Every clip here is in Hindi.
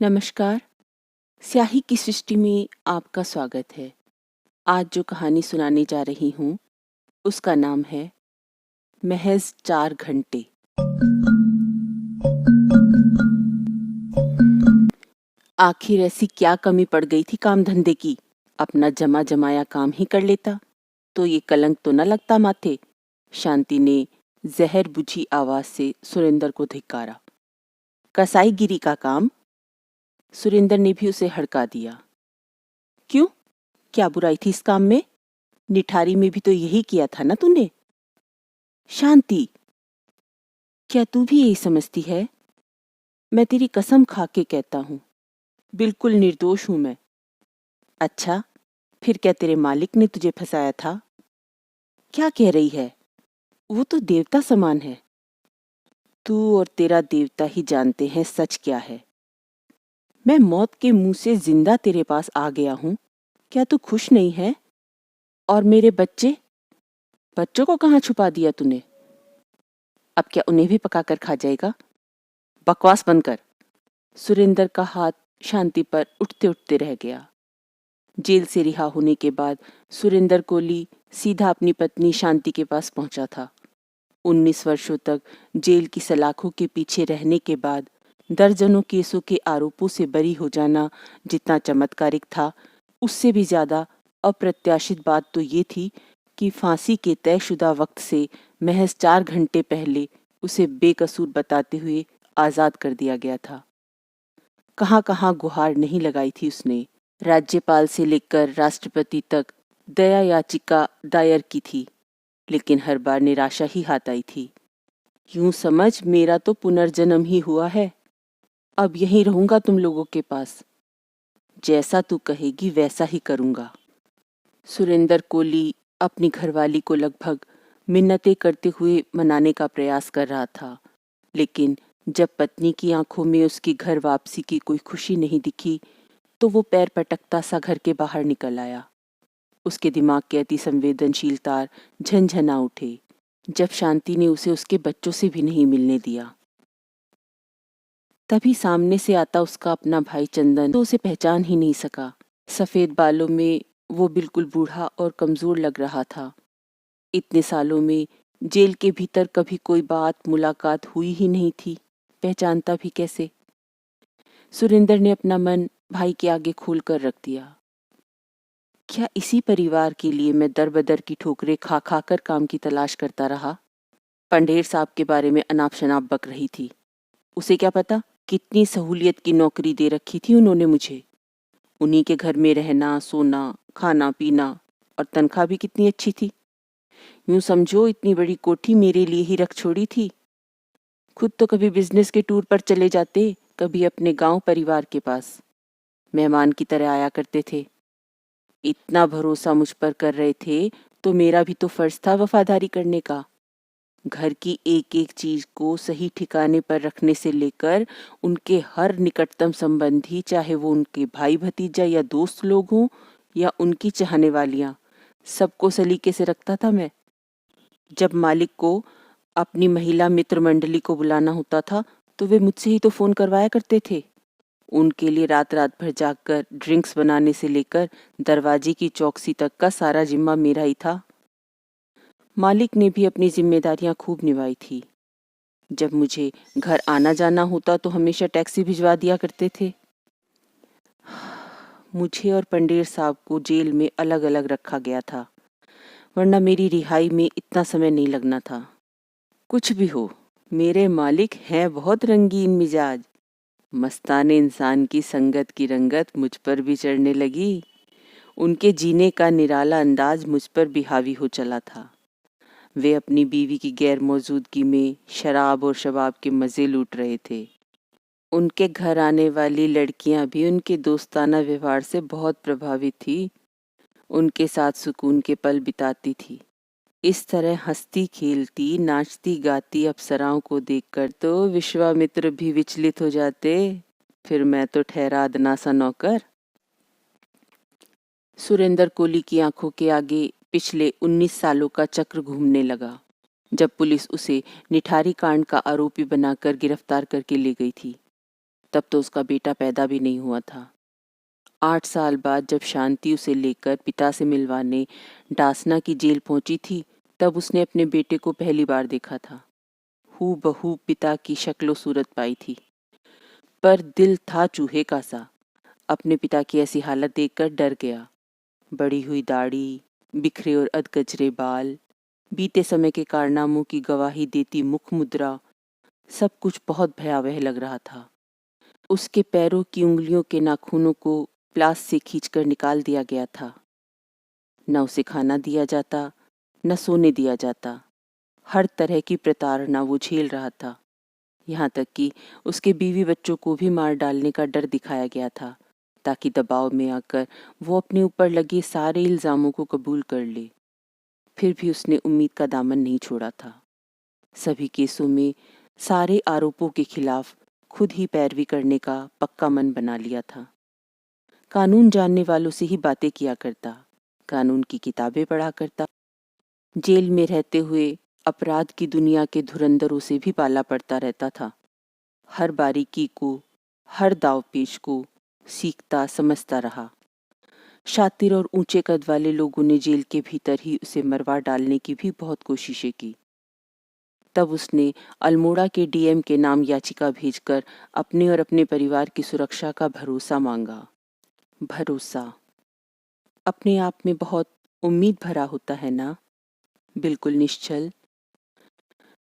नमस्कार। स्याही की सृष्टि में आपका स्वागत है। आज जो कहानी सुनाने जा रही हूँ उसका नाम है महज 4 घंटे। आखिर ऐसी क्या कमी पड़ गई थी काम धंधे की? अपना जमा जमाया काम ही कर लेता तो ये कलंक तो न लगता माथे। शांति ने जहर बुझी आवाज से सुरेंद्र को धिक्कारा। कसाईगिरी का काम? सुरेंद्र ने भी उसे हड़का दिया। क्यों, क्या बुराई थी इस काम में? निठारी में भी तो यही किया था ना तूने? शांति, क्या तू भी यही समझती है? मैं तेरी कसम खा के कहता हूं, बिल्कुल निर्दोष हूं मैं। अच्छा, फिर क्या तेरे मालिक ने तुझे फंसाया था? क्या कह रही है? वो तो देवता समान है। तू और तेरा देवता ही जानते हैं सच क्या है। मैं मौत के मुंह से जिंदा तेरे पास आ गया हूं। क्या तू खुश नहीं है? और मेरे बच्चे? बच्चों को कहाँ छुपा दिया तूने? अब क्या उन्हें भी पकाकर खा जाएगा? बकवास बंद कर। सुरेंद्र का हाथ शांति पर उठते उठते रह गया। जेल से रिहा होने के बाद सुरेंद्र कोली सीधा अपनी पत्नी शांति के पास पहुंचा था। 19 वर्षों तक जेल की सलाखों के पीछे रहने के बाद दर्जनों केसों के आरोपों से बरी हो जाना जितना चमत्कारिक था, उससे भी ज्यादा अप्रत्याशित बात तो ये थी कि फांसी के तयशुदा वक्त से महज 4 घंटे पहले उसे बेकसूर बताते हुए आजाद कर दिया गया था। कहाँ कहाँ गुहार नहीं लगाई थी उसने। राज्यपाल से लेकर राष्ट्रपति तक दया याचिका दायर की थी, लेकिन हर बार निराशा ही हाथ आई थी। यूं समझ मेरा तो पुनर्जन्म ही हुआ है। अब यहीं रहूंगा तुम लोगों के पास। जैसा तू कहेगी वैसा ही करूंगा। सुरेंद्र कोली अपनी घरवाली को लगभग मिन्नतें करते हुए मनाने का प्रयास कर रहा था, लेकिन जब पत्नी की आंखों में उसकी घर वापसी की कोई खुशी नहीं दिखी तो वो पैर पटकता सा घर के बाहर निकल आया। उसके दिमाग के अति संवेदनशील तार झनझना उठे जब शांति ने उसे उसके बच्चों से भी नहीं मिलने दिया। तभी सामने से आता उसका अपना भाई चंदन तो उसे पहचान ही नहीं सका। सफेद बालों में वो बिल्कुल बूढ़ा और कमजोर लग रहा था। इतने सालों में जेल के भीतर कभी कोई बात मुलाकात हुई ही नहीं थी, पहचानता भी कैसे? सुरेंद्र ने अपना मन भाई के आगे खोल कर रख दिया। क्या इसी परिवार के लिए मैं दर बदर की ठोकरें खा खा कर काम की तलाश करता रहा? पंडेर साहब के बारे में अनाप शनाप बक रही थी। उसे क्या पता कितनी सहूलियत की नौकरी दे रखी थी उन्होंने मुझे। उन्हीं के घर में रहना, सोना, खाना पीना, और तनख्वाह भी कितनी अच्छी थी। यूं समझो इतनी बड़ी कोठी मेरे लिए ही रख छोड़ी थी। खुद तो कभी बिजनेस के टूर पर चले जाते, कभी अपने गांव परिवार के पास मेहमान की तरह आया करते थे। इतना भरोसा मुझ पर कर रहे थे तो मेरा भी तो फर्ज था वफादारी करने का। घर की एक एक चीज को सही ठिकाने पर रखने से लेकर उनके हर निकटतम संबंधी, चाहे वो उनके भाई भतीजा या दोस्त लोग हों या उनकी चाहने वालियां, सबको सलीके से रखता था मैं। जब मालिक को अपनी महिला मित्र मंडली को बुलाना होता था तो वे मुझसे ही तो फोन करवाया करते थे। उनके लिए रात रात भर जागकर ड्रिंक्स बनाने से लेकर दरवाजे की चौकसी तक का सारा जिम्मा मेरा ही था। मालिक ने भी अपनी जिम्मेदारियां खूब निभाई थी। जब मुझे घर आना जाना होता तो हमेशा टैक्सी भिजवा दिया करते थे। मुझे और पंडेर साहब को जेल में अलग अलग रखा गया था, वरना मेरी रिहाई में इतना समय नहीं लगना था। कुछ भी हो, मेरे मालिक हैं बहुत रंगीन मिजाज। मस्ताने इंसान की संगत की रंगत मुझ पर भी चढ़ने लगी। उनके जीने का निराला अंदाज मुझ पर भी हावी हो चला था। वे अपनी बीवी की गैर मौजूदगी में शराब और शबाब के मजे लूट रहे थे। उनके घर आने वाली लड़कियां भी उनके दोस्ताना व्यवहार से बहुत प्रभावित थी। उनके साथ सुकून के पल बिताती थी। इस तरह हंसती खेलती नाचती गाती अप्सराओं को देखकर तो विश्वामित्र भी विचलित हो जाते। फिर मैं तो ठहरा अदना सा नौकर। सुरेंद्र कोली की आंखों के आगे पिछले 19 सालों का चक्र घूमने लगा, जब पुलिस उसे निठारी कांड का आरोपी बनाकर गिरफ्तार करके ले गई थी। तब तो उसका बेटा पैदा भी नहीं हुआ था। 8 साल बाद जब शांति उसे लेकर पिता से मिलवाने डासना की जेल पहुंची थी, तब उसने अपने बेटे को पहली बार देखा था। हूबहू पिता की शक्लो सूरत पाई थी, पर दिल था चूहे का सा। अपने पिता की ऐसी हालत देखकर डर गया। बड़ी हुई दाढ़ी, बिखरे और अधगजरे बाल, बीते समय के कारनामों की गवाही देती मुख मुद्रा, सब कुछ बहुत भयावह लग रहा था। उसके पैरों की उंगलियों के नाखूनों को प्लास से खींचकर निकाल दिया गया था। न उसे खाना दिया जाता, न सोने दिया जाता। हर तरह की प्रताड़ना वो झेल रहा था। यहाँ तक कि उसके बीवी बच्चों को भी मार डालने का डर दिखाया गया था, ताकि दबाव में आकर वो अपने ऊपर लगे सारे इल्जामों को कबूल कर ले। फिर भी उसने उम्मीद का दामन नहीं छोड़ा था। सभी केसों में सारे आरोपों के खिलाफ खुद ही पैरवी करने का पक्का मन बना लिया था। कानून जानने वालों से ही बातें किया करता, कानून की किताबें पढ़ा करता। जेल में रहते हुए अपराध की दुनिया के धुरंधरों से भी पाला पड़ता रहता था। हर बारीकी को, हर दावपेच को सीखता समझता रहा। शातिर और ऊंचे कद वाले लोगों ने जेल के भीतर ही उसे मरवा डालने की भी बहुत कोशिशें की। तब उसने अल्मोड़ा के डीएम के नाम याचिका भेजकर अपने और अपने परिवार की सुरक्षा का भरोसा मांगा। भरोसा अपने आप में बहुत उम्मीद भरा होता है ना, बिल्कुल निश्चल।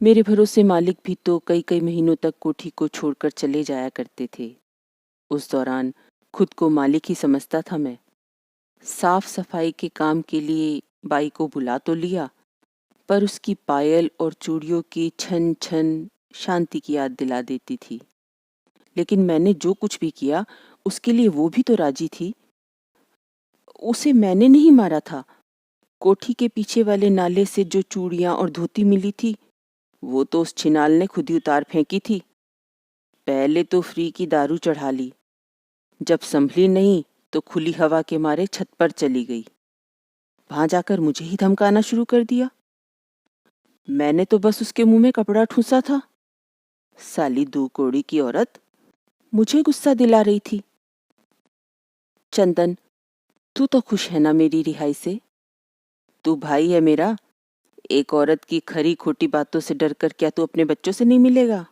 मेरे भरोसे मालिक भी तो कई कई महीनों तक कोठी को छोड़कर चले जाया करते थे। उस दौरान खुद को मालिक ही समझता था मैं। साफ सफाई के काम के लिए बाई को बुला तो लिया, पर उसकी पायल और चूड़ियों की छन छन शांति की याद दिला देती थी। लेकिन मैंने जो कुछ भी किया उसके लिए वो भी तो राजी थी। उसे मैंने नहीं मारा था। कोठी के पीछे वाले नाले से जो चूड़ियां और धोती मिली थी, वो तो उस छिनाल ने खुद ही उतार फेंकी थी। पहले तो फ्री की दारू चढ़ा ली, जब संभली नहीं तो खुली हवा के मारे छत पर चली गई। वहां जाकर मुझे ही धमकाना शुरू कर दिया। मैंने तो बस उसके मुंह में कपड़ा ठूंसा था। साली दो कौड़ी की औरत मुझे गुस्सा दिला रही थी। चंदन, तू तो खुश है ना मेरी रिहाई से? तू भाई है मेरा। एक औरत की खरी खोटी बातों से डरकर क्या तू अपने बच्चों से नहीं मिलेगा?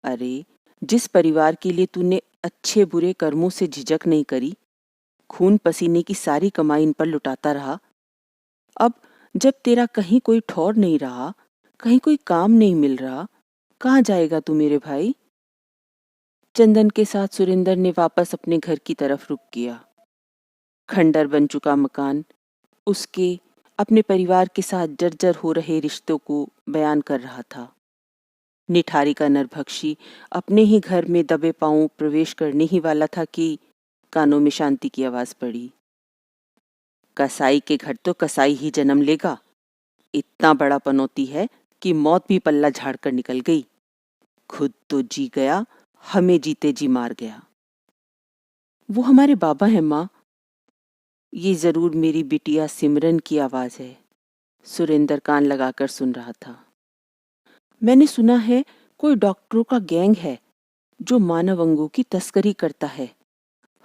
अरे, जिस परिवार के लिए तूने अच्छे बुरे कर्मों से झिझक नहीं करी, खून पसीने की सारी कमाई इन पर लुटाता रहा, अब जब तेरा कहीं कोई ठौर नहीं रहा, कहीं कोई काम नहीं मिल रहा, कहाँ जाएगा तू मेरे भाई? चंदन के साथ सुरेंद्र ने वापस अपने घर की तरफ रुख किया। खंडर बन चुका मकान उसके अपने परिवार के साथ जर्जर हो रहे रिश्तों को बयान कर रहा था। निठारी का नरभक्षी अपने ही घर में दबे पांवों प्रवेश करने ही वाला था कि कानों में शांति की आवाज पड़ी। कसाई के घर तो कसाई ही जन्म लेगा। इतना बड़ा पनौती है कि मौत भी पल्ला झाड़कर निकल गई। खुद तो जी गया, हमें जीते जी मार गया। वो हमारे बाबा हैं माँ। ये जरूर मेरी बिटिया सिमरन की आवाज है। सुरेंद्र कान लगाकर सुन रहा था। मैंने सुना है कोई डॉक्टरों का गैंग है जो मानव अंगों की तस्करी करता है।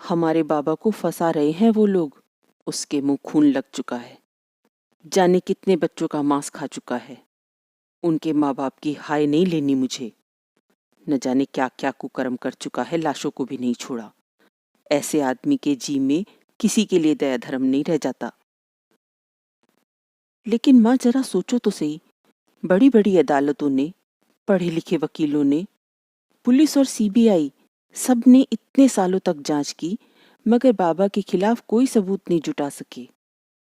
हमारे बाबा को फंसा रहे हैं वो लोग। उसके मुंह खून लग चुका है। जाने कितने बच्चों का मांस खा चुका है। उनके माँ बाप की हाय नहीं लेनी मुझे। न जाने क्या क्या कुकर्म कर चुका है, लाशों को भी नहीं छोड़ा। ऐसे आदमी के जी में किसी के लिए दया धर्म नहीं रह जाता। लेकिन माँ जरा सोचो तो सही, बड़ी बड़ी अदालतों ने, पढ़े लिखे वकीलों ने, पुलिस और सीबीआई सब ने इतने सालों तक जांच की, मगर बाबा के खिलाफ कोई सबूत नहीं जुटा सके।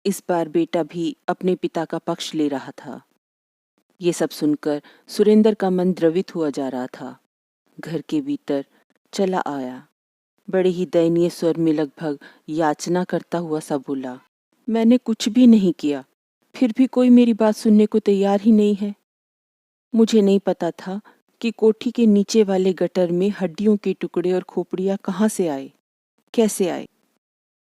इस बार बेटा भी अपने पिता का पक्ष ले रहा था। ये सब सुनकर सुरेंद्र का मन द्रवित हुआ जा रहा था। घर के भीतर चला आया। बड़े ही दयनीय स्वर में लगभग याचना करता हुआ सा बोला, मैंने कुछ भी नहीं किया, फिर भी कोई मेरी बात सुनने को तैयार ही नहीं है। मुझे नहीं पता था कि कोठी के नीचे वाले गटर में हड्डियों के टुकड़े और खोपड़ियां कहाँ से आए, कैसे आए,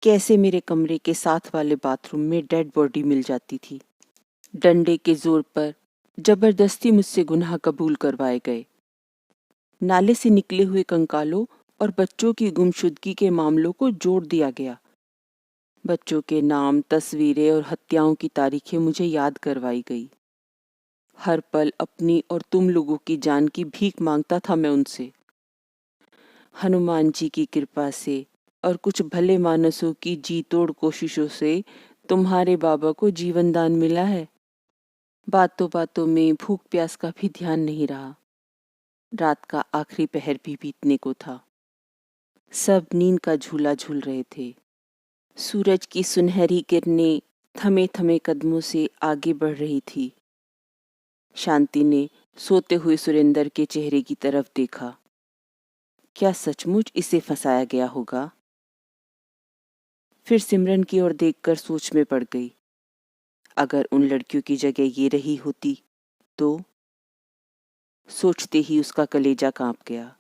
कैसे मेरे कमरे के साथ वाले बाथरूम में डेड बॉडी मिल जाती थी। डंडे के जोर पर जबरदस्ती मुझसे गुनाह कबूल करवाए गए। नाले से निकले हुए कंकालों और बच्चों की गुमशुदगी के मामलों को जोड़ दिया गया। बच्चों के नाम, तस्वीरें और हत्याओं की तारीखें मुझे याद करवाई गई। हर पल अपनी और तुम लोगों की जान की भीख मांगता था मैं उनसे। हनुमान जी की कृपा से और कुछ भले मानसों की जी तोड़ कोशिशों से तुम्हारे बाबा को जीवन दान मिला है। बातों बातों में भूख प्यास का भी ध्यान नहीं रहा। रात का आखिरी पहर भी बीतने को था। सब नींद का झूला झूल रहे थे। सूरज की सुनहरी किरणें थमे थमे कदमों से आगे बढ़ रही थी। शांति ने सोते हुए सुरेंद्र के चेहरे की तरफ देखा। क्या सचमुच इसे फंसाया गया होगा? फिर सिमरन की ओर देखकर सोच में पड़ गई। अगर उन लड़कियों की जगह ये रही होती तो? सोचते ही उसका कलेजा कांप गया।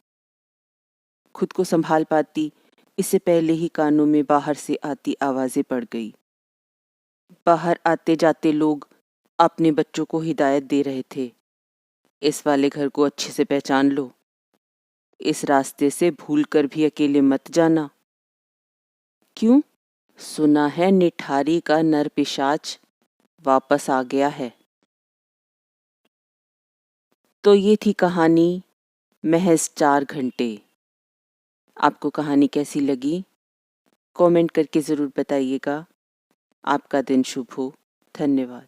खुद को संभाल पाती इससे पहले ही कानों में बाहर से आती आवाजें पड़ गई। बाहर आते जाते लोग अपने बच्चों को हिदायत दे रहे थे। इस वाले घर को अच्छे से पहचान लो। इस रास्ते से भूलकर भी अकेले मत जाना। क्यों? सुना है निठारी का नर पिशाच वापस आ गया है। तो ये थी कहानी महज 4 घंटे। आपको कहानी कैसी लगी? कमेंट करके ज़रूर बताइएगा। आपका दिन शुभ हो। धन्यवाद।